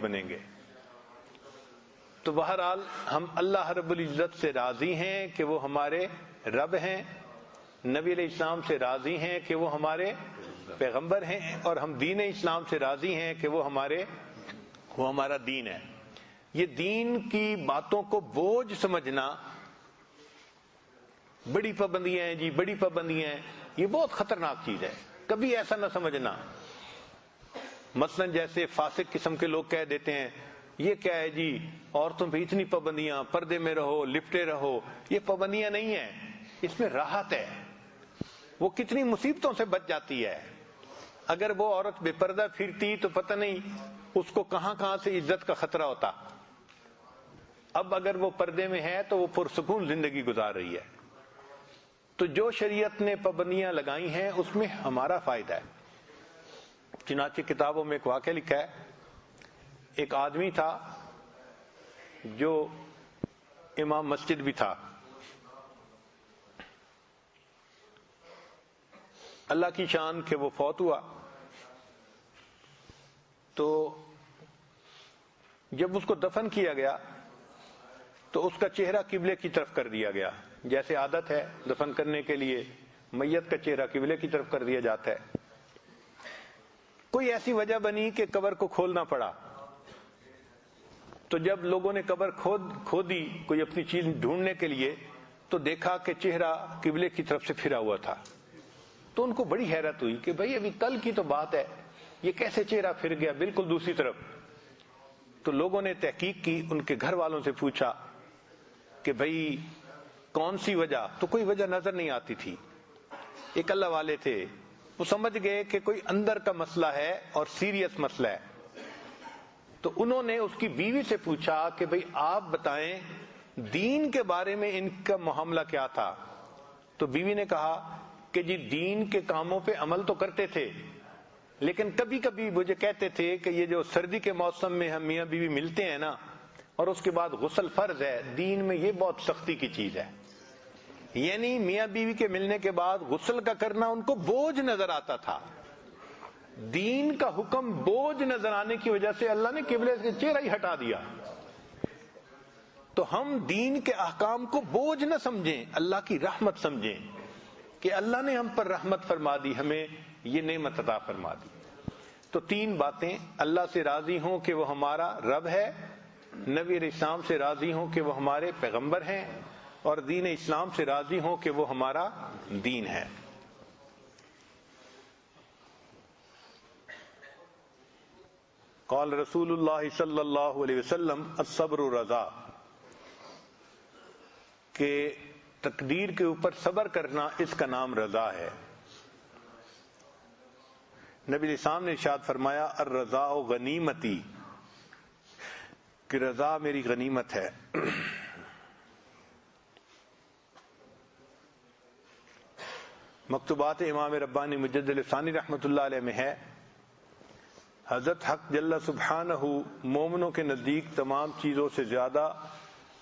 بنیں گے۔ تو بہرحال ہم اللہ رب العزت سے راضی ہیں کہ وہ ہمارے رب ہیں، نبی علیہ السلام سے راضی ہیں کہ وہ ہمارے پیغمبر ہیں، اور ہم دین اسلام سے راضی ہیں کہ وہ ہمارا دین ہے۔ یہ دین کی باتوں کو بوجھ سمجھنا، بڑی پابندیاں ہیں جی، بڑی پابندیاں ہیں، یہ بہت خطرناک چیز ہے۔ کبھی ایسا نہ سمجھنا۔ مثلا جیسے فاسق قسم کے لوگ کہہ دیتے ہیں یہ کیا ہے جی، عورتوں پہ اتنی پابندیاں، پردے میں رہو، لپٹے رہو۔ یہ پابندیاں نہیں ہیں، اس میں راحت ہے، وہ کتنی مصیبتوں سے بچ جاتی ہے۔ اگر وہ عورت بے پردہ پھرتی تو پتہ نہیں اس کو کہاں کہاں سے عزت کا خطرہ ہوتا۔ اب اگر وہ پردے میں ہے تو وہ پرسکون زندگی گزار رہی ہے۔ تو جو شریعت نے پابندیاں لگائی ہیں اس میں ہمارا فائدہ ہے۔ چنانچہ کتابوں میں ایک واقعہ لکھا ہے، ایک آدمی تھا جو امام مسجد بھی تھا۔ اللہ کی شان کہ وہ فوت ہوا، تو جب اس کو دفن کیا گیا تو اس کا چہرہ قبلے کی طرف کر دیا گیا، جیسے عادت ہے دفن کرنے کے لیے میت کا چہرہ قبلے کی طرف کر دیا جاتا ہے۔ کوئی ایسی وجہ بنی کہ قبر کو کھولنا پڑا، تو جب لوگوں نے قبر کھودی کوئی اپنی چیز ڈھونڈنے کے لیے، تو دیکھا کہ چہرہ قبلے کی طرف سے پھرا ہوا تھا۔ تو ان کو بڑی حیرت ہوئی کہ بھئی ابھی کل کی تو بات ہے، یہ کیسے چہرہ پھر گیا بالکل دوسری طرف۔ تو لوگوں نے تحقیق کی، ان کے گھر والوں سے پوچھا کہ بھئی کون سی وجہ، تو کوئی وجہ نظر نہیں آتی تھی۔ ایک اللہ والے تھے، وہ سمجھ گئے کہ کوئی اندر کا مسئلہ ہے اور سیریس مسئلہ ہے۔ تو انہوں نے اس کی بیوی سے پوچھا کہ بھئی آپ بتائیں دین کے بارے میں ان کا معاملہ کیا تھا؟ تو بیوی نے کہا کہ جی دین کے کاموں پہ عمل تو کرتے تھے، لیکن کبھی کبھی مجھے کہتے تھے کہ یہ جو سردی کے موسم میں ہم میاں بیوی ملتے ہیں نا، اور اس کے بعد غسل فرض ہے، دین میں یہ بہت سختی کی چیز ہے۔ یعنی میاں بیوی کے ملنے کے بعد غسل کا کرنا ان کو بوجھ نظر آتا تھا۔ دین کا حکم بوجھ نظر آنے کی وجہ سے اللہ نے قبلے سے چہرہ ہی ہٹا دیا۔ تو ہم دین کے احکام کو بوجھ نہ سمجھیں، اللہ کی رحمت سمجھیں کہ اللہ نے ہم پر رحمت فرما دی، ہمیں یہ نعمت عطا فرما دی۔ تو تین باتیں، اللہ سے راضی ہوں کہ وہ ہمارا رب ہے، نبی علیہ السلام سے راضی ہوں کہ وہ ہمارے پیغمبر ہیں، اور دین اسلام سے راضی ہوں کہ وہ ہمارا دین ہے۔ قال رسول اللہ صلی اللہ علیہ وسلم الصبر رضا، کہ تقدیر کے اوپر صبر کرنا اس کا نام رضا ہے۔ نبی علیہ السلام نے ارشاد فرمایا الرضا غنیمتی، کہ رضا میری غنیمت ہے۔ مکتوبات امام ربانی مجدد ثانی رحمۃ اللہ علیہ میں ہے، حضرت حق جل سبحانہ مومنوں کے نزدیک تمام چیزوں سے زیادہ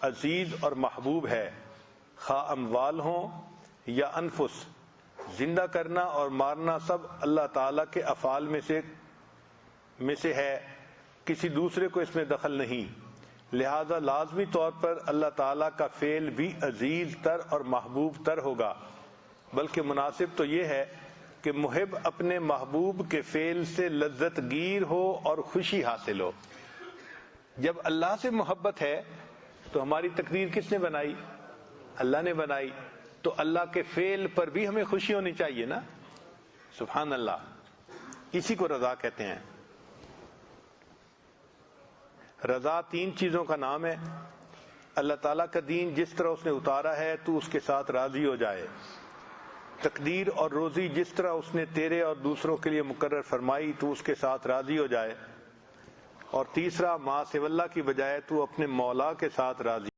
عزیز اور محبوب ہے، خواہ اموال ہوں یا انفس۔ زندہ کرنا اور مارنا سب اللہ تعالیٰ کے افعال میں سے ہے، کسی دوسرے کو اس میں دخل نہیں، لہذا لازمی طور پر اللہ تعالیٰ کا فعل بھی عزیز تر اور محبوب تر ہوگا، بلکہ مناسب تو یہ ہے کہ محب اپنے محبوب کے فعل سے لذت گیر ہو اور خوشی حاصل ہو۔ جب اللہ سے محبت ہے تو ہماری تقدیر کس نے بنائی؟ اللہ نے بنائی، تو اللہ کے فعل پر بھی ہمیں خوشی ہونی چاہیے نا۔ سبحان اللہ، اسی کو رضا کہتے ہیں۔ رضا تین چیزوں کا نام ہے۔ اللہ تعالیٰ کا دین جس طرح اس نے اتارا ہے تو اس کے ساتھ راضی ہو جائے، تقدیر اور روزی جس طرح اس نے تیرے اور دوسروں کے لیے مقرر فرمائی تو اس کے ساتھ راضی ہو جائے، اور تیسرا ما سوی اللہ کی بجائے تو اپنے مولا کے ساتھ راضی